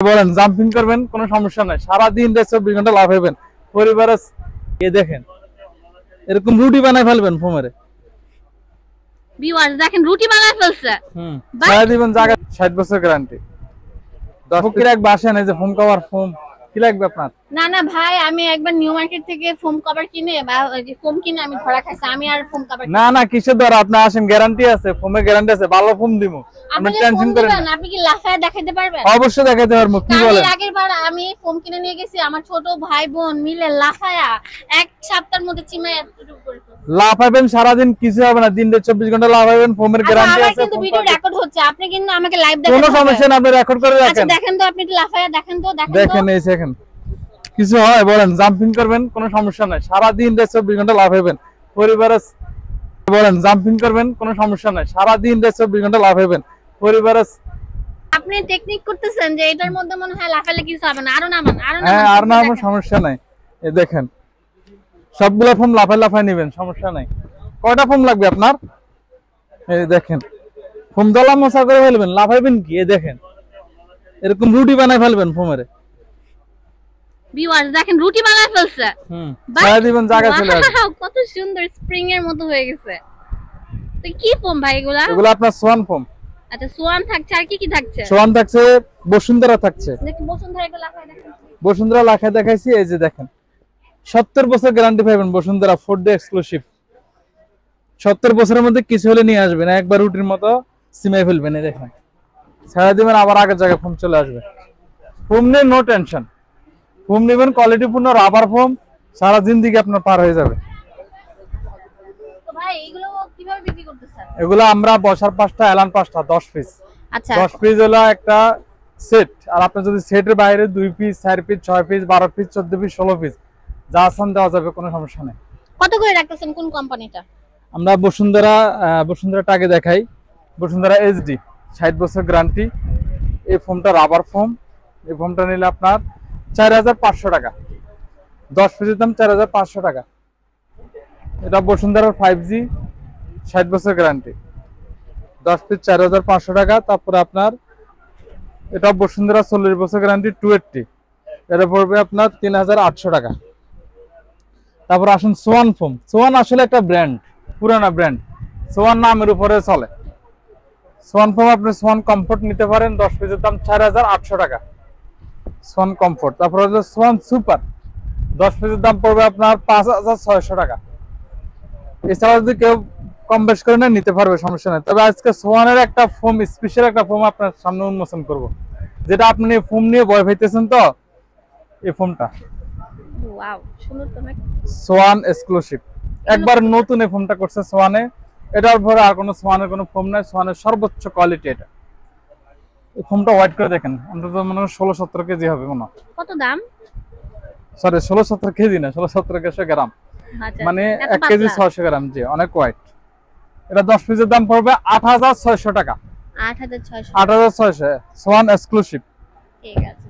বলেন জাম্পিং করবেন কোনো সমস্যা নাই, সারাদিন 24 ঘন্টা লাভ হবেন পরিবারে। এ দেখেন এরকম রুটি বানাই ফেলবেন ফোমের। ভিউয়ার্স দেখেন রুটি বানায় ফেলছে। সারা দিবেন জায়গা 60 বছর গ্যারান্টি। 10 ফুকের এক বাসেন এই যে ফোম কভার ফোম কি লাগবে আপনার? না না ভাই, আমি একবার নিউ মার্কেট থেকে ফোম কভার কিনে বা ফোম কিনে আমি ধরা খাইছি, আমি আর ফোম কভার না না কিসের ধরা, আপনি আসেন গ্যারান্টি আছে, ফোমের গ্যারান্টি আছে, ভালো ফোম দিমু, আপনি টেনশন করেন না। আপনি কি লাফায় দেখাইতে পারবেন? অবশ্যই দেখাইতে পারবো। কি বলেন? আগের বার আমি ফোম কিনে নিয়ে গেছি, আমার ছোট ভাই বোন মিলে লাফায়া এক সপ্তাহের মধ্যে চিমায় এতটুকু করে ফেলছে। লাফাবেন সারাদিন কিছু হবে না, দিন 24 ঘন্টা লাফাবেন, ফোমের গ্যারান্টি আছে। কিন্তু ভিডিও রেকর্ড হচ্ছে, আপনি কিন্তু আমাকে লাইভ দেখান। কোনো সমস্যা না, আপনি রেকর্ড করে রাখেন। আচ্ছা দেখেন তো, আপনি একটু লাফায়া দেখেন তো। দেখেন এই দেখেন কিছু হয় বলেন জাম্পিং করবেন কোনো সমস্যা নাই, সারাদিন 24 ঘন্টা লাভ হবেন পরিবারে। বলেন জাম্পিং করবেন কোনো সমস্যা নাই, সারাদিন 24 ঘন্টা লাভ হবেন পরিবারে। আপনি টেকনিক করতেছেন যে এটার মধ্যে মনে হয় লাফালে কিছু হবে না, আরো নামান হ্যাঁ আর না আমার সমস্যা নাই। এই দেখেন সবগুলা ফোম লাফায় লাফায় নেবেন, সমস্যা নাই। কয়টা ফোম লাগবে আপনার? এই দেখেন ফোম দলা মশা করে ফেলবেন, লাফাইবেন কি? এই দেখেন এরকম রুটি বানাই ফেলবেন ফোমের। ভিউয়ার্স দেখেন রুটি বানায় ফেলছে। সারা দিবেন জায়গা চলে আসবে। কত সুন্দর স্প্রিং এর মতো হয়ে গেছে। তো কি ফোম ভাই এগুলা? এগুলো আপনার সোয়ান ফোম। আচ্ছা সোয়ান থাকছে, আর কি কি থাকছে? সোয়ান থাকছে, বসুন্ধরা থাকছে। দেখি বসুন্ধরা এগুলো লাফায় দেখেন। বসুন্ধরা লাখায় দেখাইছি, এই যে দেখেন 70 বছর গ্যারান্টি পাবেন বসুন্ধরা 4D এক্সক্লুসিভ। 70 বছরের মধ্যে কিছু হলে নিয়ে আসবেন, একবার রুটির মতো সিমাই ফেলবেন। এই দেখেন ছাড়া দিবেন, আবার আগের জায়গায় ফোম চলে আসবে। ফোম নিয়ে নো টেনশন, ফোম নেবেন কোয়ালিটিপূর্ণ রাবার ফোম, সারা জিন্দেগি আপনার পার হয়ে যাবে। তো ভাই এগুলো কিভাবে বিক্রি করতেছেন? এগুলো আমরা বসার পাঁচটা এলান পাঁচটা 10 পিস। আচ্ছা 10 পিস হলো একটা সেট, আর আপনি যদি সেটের বাইরে 2 piece 4 piece 6 piece 12 piece 14 piece 16 piece যা আসান দেওয়া যাবে, কোনো সমস্যা নেই। কত করে রাখতেছেন কোন কোম্পানিটা? আমরা বসুন্ধরাটা আগে দেখাই। বসুন্ধরা এইচডি 60 বছর গ্যারান্টি। এই ফোমটা রাবার ফোম। এই ফোমটা নিলে আপনার 4500 টাকা, 10 পিসের দাম 4500 টাকা। এটা বসুন্ধরার 5G 60 বছর গ্যারান্টি, 10 পিস 4500 টাকা। তারপরে আপনার এটা বসুন্ধরা 40 বছর গ্যারান্টি 280, এটা পড়বে আপনার 3800 টাকা। তারপর আসুন সোয়ান ফোম। সোয়ান আসলে একটা ব্র্যান্ড, পুরানা ব্র্যান্ড, সোয়ান নামের উপরে চলে। সোয়ান ফোম আপনি সোয়ান কমফোর্ট নিতে পারেন, 10 পিসের দাম 4800 টাকা সোয়ান কমফোর্ট। তারপর হচ্ছে সোয়ান সুপার, 10 পিসের দাম পড়বে আপনার 5600 টাকা। এছাড়া যদি কেউ কম বেশ করে না নিতে পারবে, সমস্যা নেই। তবে আজকে সোয়ানের একটা ফোম, স্পেশাল একটা ফোম আপনার সামনে উন্মোচন করব, যেটা আপনি ফোম নিয়ে ভয় পাইতেছেন। তো এই ফোমটা ওয়াও সুন্দর তো নাকি? সোয়ান এক্সক্লুসিভ, একবার নতুন এই ফোমটা করছে সোয়ানে। এটার পরে আর কোনো সোয়ানের কোনো ফোম নাই, সোয়ানের সর্বোচ্চ কোয়ালিটি এটা। এই ফোমটা হোয়াইট করে দেখেন, অন্তত মনে হয় 16-17 কেজি হবে মনে হয়। কত দাম? সরি 16-17 কেজি না, 16-17 গ্রাম, মানে 1 কেজি 600 গ্রাম। জি অনেক হোয়াইট। এটা 10 পিসের দাম পড়বে 8600 টাকা। 8600 সোয়ান এক্সক্লুসিভ। ঠিক আছে।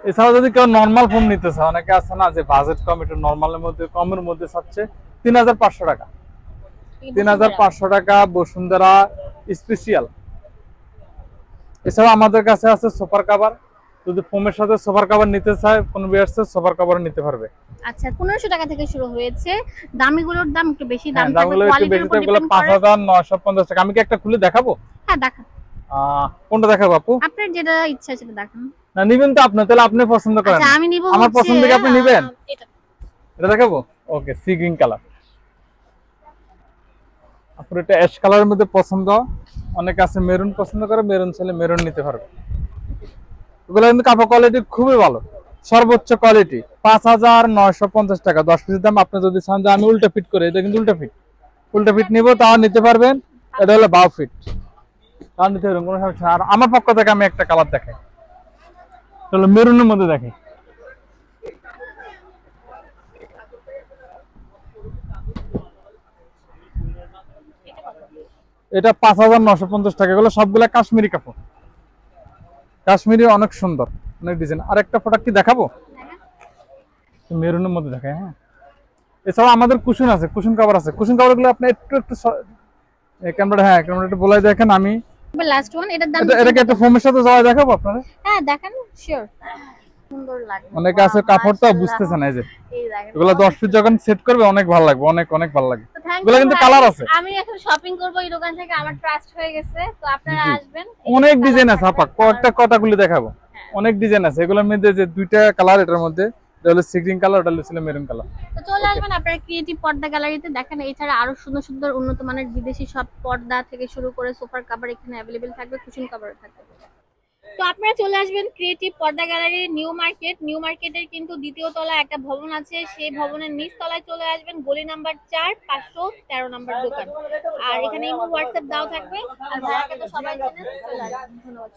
এছাড়া যদি কেউ নরমাল ফোন নিতে চায়, অনেকে আছে না যে বাজেট কম, একটু নরমালের মধ্যে কমের মধ্যে চাচ্ছে, 3500 টাকা। 3500 টাকা বসুন্ধরা স্পেশাল। এছাড়া আমাদের কাছে আছে সুপার কভার, যদি ফোমের সাথে সুপার কভার নিতে চায় কোনো ভিউয়ার্স সুপার কভার নিতে পারবে। আচ্ছা 1500 টাকা থেকে শুরু হয়েছে, দামিগুলোর দাম একটু বেশি, দাম দামগুলো একটু বেশি, এগুলো 5950 টাকা। আমি কি একটা খুলে দেখাবো? হ্যাঁ দেখান। কোনটা দেখাবো আপু? আপনার যেটা ইচ্ছা সেটা দেখান। না নিবেন তো আপনি, তাহলে আপনি পছন্দ করেন। আচ্ছা আমি নিব, আমার পছন্দ কি আপনি নিবেন? এটা দেখাবো। ওকে সি গ্রিন কালার। আপনার এটা অ্যাশ কালারের মধ্যে পছন্দ, অনেকে আছে মেরুন পছন্দ করে, মেরুন ছেলে মেরুন নিতে পারবে। এগুলো কিন্তু কাপড় কোয়ালিটি খুবই ভালো, সর্বোচ্চ কোয়ালিটি। 5950 টাকা 10 পিসের দাম। আপনি যদি চান যে আমি উল্টা ফিট করে, এটা কিন্তু উল্টা ফিট নিব, তাও নিতে পারবেন। এটা হলো 12 ফিট, তাও নিতে পারবেন, কোনো সমস্যা। আর আমার পক্ষ থেকে আমি একটা কালার দেখাই, চলো মেরুনের মধ্যে দেখাই। এটা 5950 টাকা। এগুলো সবগুলা কাশ্মীরি কাপড়, কাশ্মীরি, অনেক সুন্দর, অনেক ডিজাইন। আর একটা প্রোডাক্ট কি দেখাবো? মেরুনের মধ্যে দেখায়। হ্যাঁ এছাড়া আমাদের কুশন আছে, কুশন কভার আছে। কুশন কভার গুলো আপনি একটু ক্যামেরাটা, হ্যাঁ ক্যামেরাটা বলাই দেখেন। আমি লাস্ট ওয়ান, এটার দাম এটা কি একটা ফোমের সাথে জড়ায় দেখাবো আপনারা? হ্যাঁ দেখান, শিওর। সুন্দর লাগবে। অনেকে আছে কাপড়টা বুঝতেছে না, এই যে এই দেখেন এগুলো 10 পিস যখন সেট করবে অনেক ভালো লাগবে, অনেক অনেক ভালো লাগবে। তো thank এগুলো you কিন্তু ভাই। কালার আছে। আমি এখন শপিং করব এই দোকান থেকে, আমার ট্রাস্ট হয়ে গেছে। তো আপনারা জি। আসবেন, অনেক ডিজাইন আছে আপা, কটাগুলি দেখাবো। অনেক ডিজাইন আছে এগুলোর মধ্যে, যে দুইটা কালার এটার মধ্যে, এটা হলো সি গ্রিন কালার, ওটা হলো মেরুন কালার। তো চলে আসবেন আপনারা ক্রিয়েটিভ পর্দা গ্যালারিতে। দেখেন এছাড়া আরো সুন্দর সুন্দর উন্নত মানের বিদেশি সব পর্দা থেকে শুরু করে সোফার কভার এখানে অ্যাভেলেবেল থাকবে, কুশন কভার থাকবে। তো আপনারা চলে আসবেন ক্রিয়েটিভ পর্দা গ্যালারি, নিউ মার্কেট। নিউ মার্কেটের কিন্তু দ্বিতীয় তলায় একটা ভবন আছে, সেই ভবনের নিচ তলায় চলে আসবেন, গলি নাম্বার 4, 513 নাম্বার দোকান। আর এখানে ইমো হোয়াটসঅ্যাপ দাও থাকবে। আর ভাইয়াকে তো সবাই চেনে, চলে আসবেন। ধন্যবাদ।